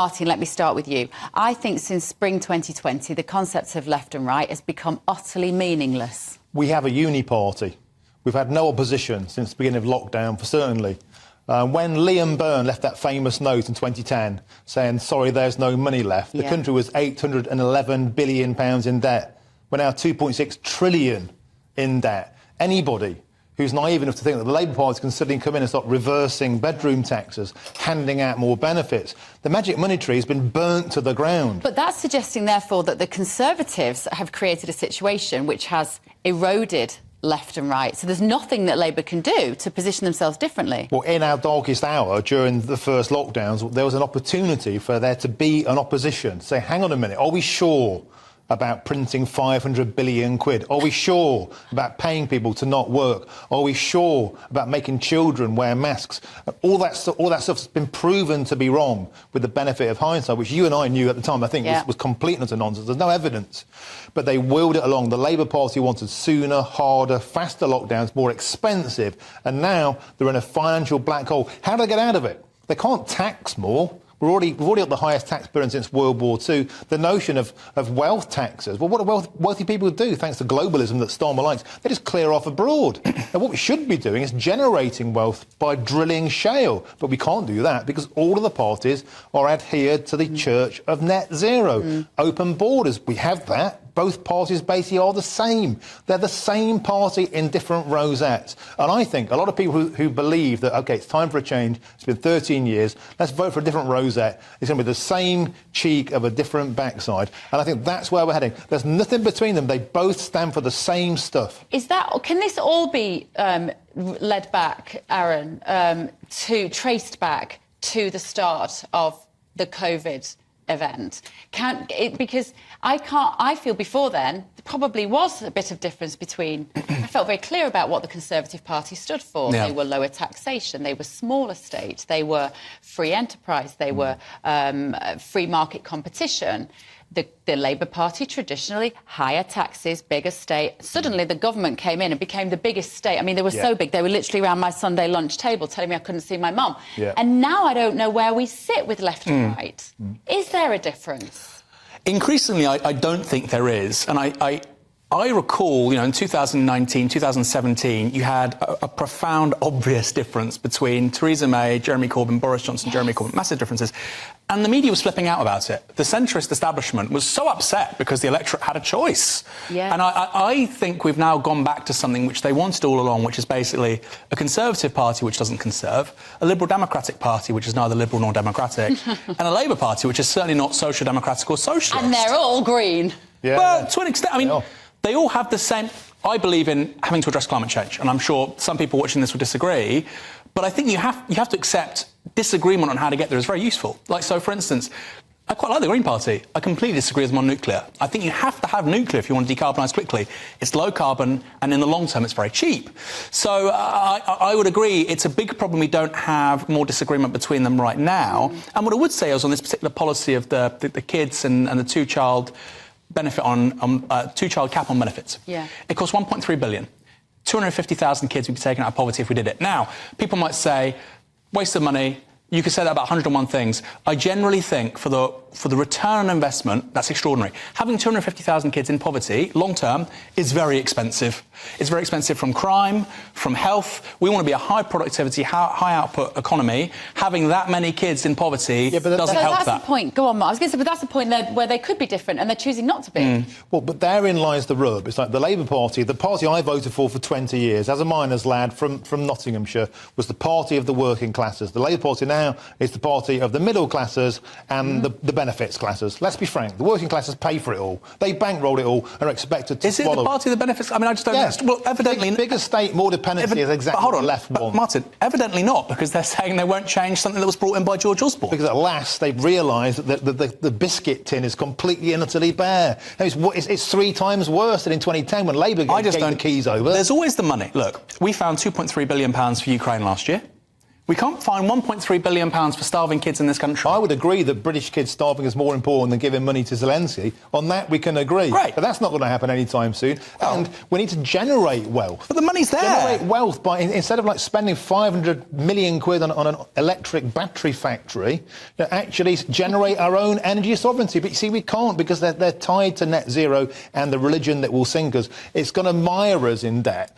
Martin, let me start with you. I think since spring 2020, the concept of left and right has become utterly meaningless. We have a uni party. We've had no opposition since the beginning of lockdown, for certainly. When Liam Byrne left that famous note in 2010 saying, sorry, there's no money left, the country was £811 billion in debt. We're now 2.6 trillion in debt. Anybody who's naive enough to think that the Labour Party can suddenly come in and start reversing bedroom taxes, handing out more benefits. The magic money tree has been burnt to the ground. But that's suggesting, therefore, that the Conservatives have created a situation which has eroded left and right. So there's nothing that Labour can do to position themselves differently. Well, in our darkest hour, during the first lockdowns, there was an opportunity for there to be an opposition. Say, hang on a minute, are we sure about printing 500 billion quid? Are we sure about paying people to not work? Are we sure about making children wear masks? All that stuff's been proven to be wrong with the benefit of hindsight, which you and I knew at the time, I think was complete and utter nonsense. There's no evidence. But they willed it along. The Labour Party wanted sooner, harder, faster lockdowns, more expensive, and now they're in a financial black hole. How do they get out of it? They can't tax more. We've already got the highest tax burden since World War II. The notion of wealth taxes, well, what do wealthy people do, thanks to globalism that Starmer likes? They just clear off abroad. And what we should be doing is generating wealth by drilling shale. But we can't do that because all of the parties are adhered to the church of net zero. Open borders, we have that. Both parties basically are the same. They're the same party in different rosettes. And I think a lot of people who believe that, OK, it's time for a change, it's been 13 years, let's vote for a different rosette. It's going to be the same cheek of a different backside. And I think that's where we're heading. There's nothing between them. They both stand for the same stuff. Can this all be led back, Aaron, traced back to the start of the COVID event? Because I feel before then there probably was a bit of difference between. I felt very clear about what the Conservative Party stood for. They were lower taxation, they were smaller state, they were free enterprise, they were free market competition. The Labour Party, traditionally, higher taxes, bigger state. Suddenly, the government came in and became the biggest state. I mean, they were so big, they were literally around my Sunday lunch table telling me I couldn't see my mum. And now I don't know where we sit with left and right. Is there a difference? Increasingly, I don't think there is. And I recall, in 2019, 2017, you had a profound, obvious difference between Theresa May, Jeremy Corbyn, Boris Johnson, Jeremy Corbyn, massive differences. And the media was flipping out about it. The centrist establishment was so upset because the electorate had a choice. And I think we've now gone back to something which they wanted all along, which is basically a Conservative Party which doesn't conserve, a Liberal Democratic Party which is neither Liberal nor Democratic, and a Labour Party which is certainly not Social Democratic or Socialist. And they're all green. Well, to an extent, I mean, they all have the same. I believe in having to address climate change, and I'm sure some people watching this will disagree. But I think you have to accept disagreement on how to get there is very useful. Like, so, for instance, I quite like the Green Party. I completely disagree with them on nuclear. I think you have to have nuclear if you want to decarbonise quickly. It's low carbon, and in the long term, it's very cheap. So I would agree it's a big problem we don't have more disagreement between them right now. And what I would say is on this particular policy of the kids and the two-child benefit on two-child cap on benefits. It costs £1.3 billion. 250,000 kids would be taken out of poverty if we did it. Now, people might say, waste of money. You could say that about 101 things. I generally think for the return on investment, that's extraordinary. Having 250,000 kids in poverty, long term, is very expensive. It's very expensive from crime, from health. We want to be a high productivity, high output economy. Having that many kids in poverty doesn't help that. So that's the point. Go on, Mark. I was going to say, but that's the point where they could be different and they're choosing not to be. Well, but therein lies the rub. It's like the Labour Party, the party I voted for 20 years, as a miners' lad from Nottinghamshire, was the party of the working classes. The Labour Party now is the party of the middle classes and the benefits classes. Let's be frank, the working classes pay for it all. They bankroll it all and are expected to swallow. Is it the party of the benefits? I mean, I just don't know. Well, evidently... Bigger state, more dependency is exactly what the left want. Martin, evidently not, because they're saying they won't change something that was brought in by George Osborne. Because at last they've realised that the biscuit tin is completely and utterly bare. It's 3 times worse than in 2010 when Labour gave the keys over. There's always the money. Look, we found £2.3 billion for Ukraine last year. We can't find £1.3 billion for starving kids in this country. I would agree that British kids starving is more important than giving money to Zelensky. On that, we can agree. Right. But that's not going to happen anytime soon. And we need to generate wealth. But the money's there. Generate wealth by, instead of like spending 500 million quid on an electric battery factory, actually generate our own energy sovereignty. But you see, we can't because they're tied to net zero and the religion that will sink us. It's going to mire us in debt,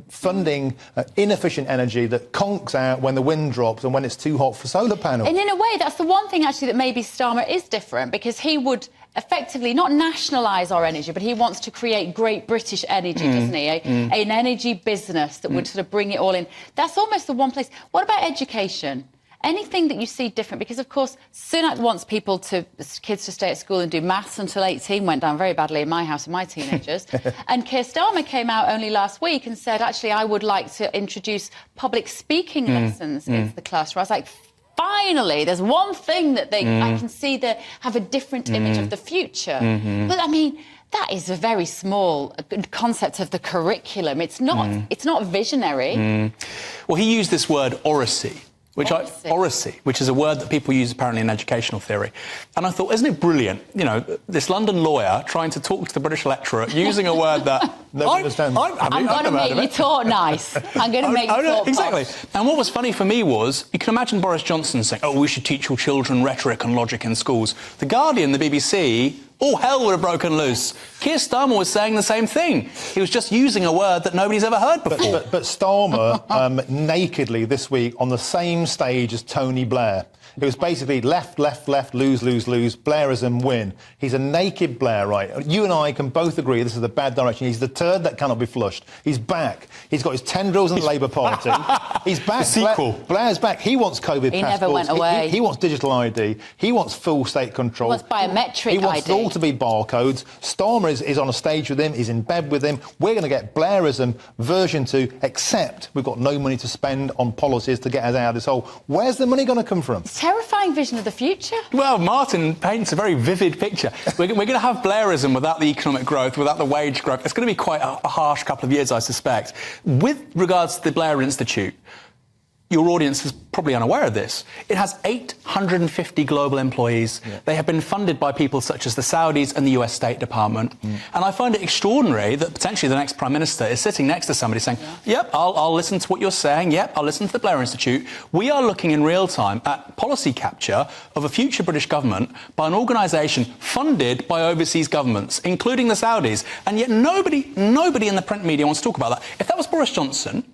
funding inefficient energy that conks out when the wind drops and when it's too hot for solar panels. And in a way, that's the one thing, actually, that maybe Starmer is different, because he would effectively not nationalise our energy, but he wants to create great British energy, doesn't he? An energy business that would sort of bring it all in. That's almost the one place. What about education? Anything that you see different? Because, of course, Sunak wants kids to stay at school and do maths until 18. Went down very badly in my house with my teenagers. And Keir Starmer came out only last week and said, actually, I would like to introduce public speaking lessons into the classroom. I was like, finally, there's one thing that I can see that have a different image of the future. But, I mean, that is a very small concept of the curriculum. It's not visionary. Well, he used this word oracy. Oracy, which is a word that people use apparently in educational theory. And I thought, isn't it brilliant? You know, this London lawyer trying to talk to the British electorate using a word that nobody understands. I'm going to make you talk nice. I'm going to make you talk exactly. posh. And what was funny for me was, you can imagine Boris Johnson saying, oh, we should teach your children rhetoric and logic in schools. The Guardian, the BBC, all hell would have broken loose. Keir Starmer was saying the same thing. He was just using a word that nobody's ever heard before. But Starmer, nakedly this week, on the same stage as Tony Blair. It was basically left, left, left, lose, lose, lose, Blairism, win. He's a naked Blairite. You and I can both agree this is a bad direction. He's the turd that cannot be flushed. He's back. He's got his tendrils in the Labour Party. He's back. The sequel. Blair's back. He wants COVID passports. He never went away. He wants digital ID. He wants full state control. He wants biometric ID. He wants it all to be barcodes. Starmer is on a stage with him. He's in bed with him. We're going to get Blairism version 2, except we've got no money to spend on policies to get us out of this hole. Where's the money going to come from? Terrifying vision of the future. Well, Martin paints a very vivid picture. We're going to have Blairism without the economic growth, without the wage growth. It's going to be quite a harsh couple of years, I suspect. With regards to the Blair Institute, your audience is probably unaware of this. It has 850 global employees. Yeah. They have been funded by people such as the Saudis and the US State Department. And I find it extraordinary that potentially the next Prime Minister is sitting next to somebody saying, yep, I'll listen to what you're saying. Yep, I'll listen to the Blair Institute. We are looking in real time at policy capture of a future British government by an organisation funded by overseas governments, including the Saudis. And yet nobody in the print media wants to talk about that. If that was Boris Johnson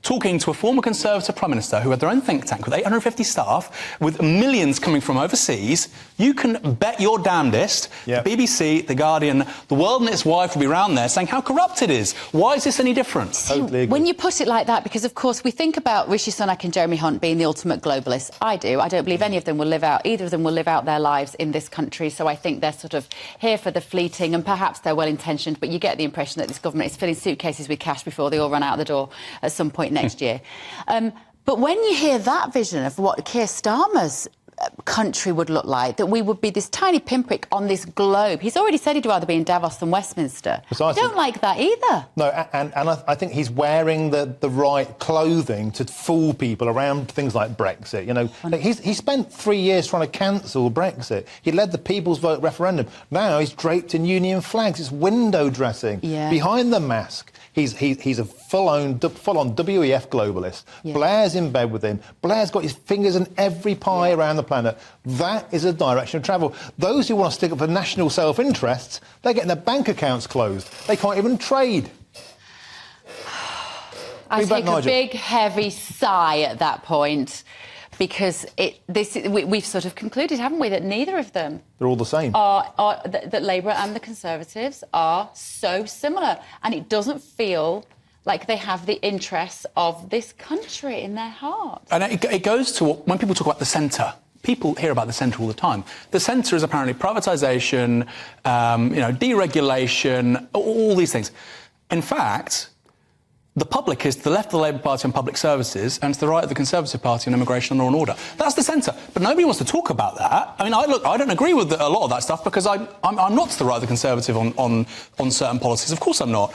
talking to a former Conservative Prime Minister who had their own think tank with 850 staff, with millions coming from overseas, you can bet your damnedest the BBC, The Guardian, The World and Its Wife will be round there saying how corrupt it is. Why is this any different? Totally agree. When you put it like that, because, of course, we think about Rishi Sunak and Jeremy Hunt being the ultimate globalists. I do. I don't believe either of them will live out their lives in this country, so I think they're sort of here for the fleeting, and perhaps they're well-intentioned, but you get the impression that this government is filling suitcases with cash before they all run out the door at some point next year. But when you hear that vision of what Keir Starmer's country would look like, that we would be this tiny pinprick on this globe. He's already said he'd rather be in Davos than Westminster. Precisely. I don't like that either. No, and I think he's wearing the right clothing to fool people around things like Brexit. You know, he spent 3 years trying to cancel Brexit. He led the People's Vote referendum. Now he's draped in union flags. It's window dressing behind the mask. He's a full-on WEF globalist. Yeah. Blair's in bed with him. Blair's got his fingers in every pie around the planet. That is a direction of travel. Those who want to stick up for national self-interests, they're getting their bank accounts closed. They can't even trade. I take a big, heavy sigh at that point, because we've sort of concluded, haven't we, that neither of them... They're all the same. That Labour and the Conservatives are so similar. And it doesn't feel like they have the interests of this country in their heart. And it goes to when people talk about the centre. People hear about the centre all the time. The centre is apparently privatisation, deregulation, all these things. In fact... The public is to the left of the Labour Party on public services and to the right of the Conservative Party on immigration and law and order. That's the centre. But nobody wants to talk about that. I mean, I don't agree with a lot of that stuff because I'm not to the right of the Conservative on certain policies. Of course I'm not.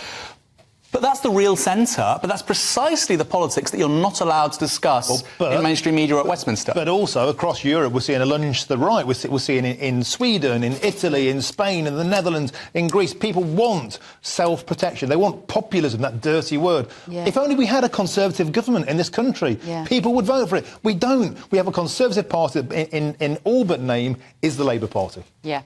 But that's the real centre, but that's precisely the politics that you're not allowed to discuss in mainstream media or at Westminster. But also, across Europe, we're seeing a lunge to the right. We're seeing it in Sweden, in Italy, in Spain, in the Netherlands, in Greece. People want self-protection. They want populism, that dirty word. Yeah. If only we had a Conservative government in this country, people would vote for it. We don't. We have a Conservative party that in all but name is the Labour Party. Yeah.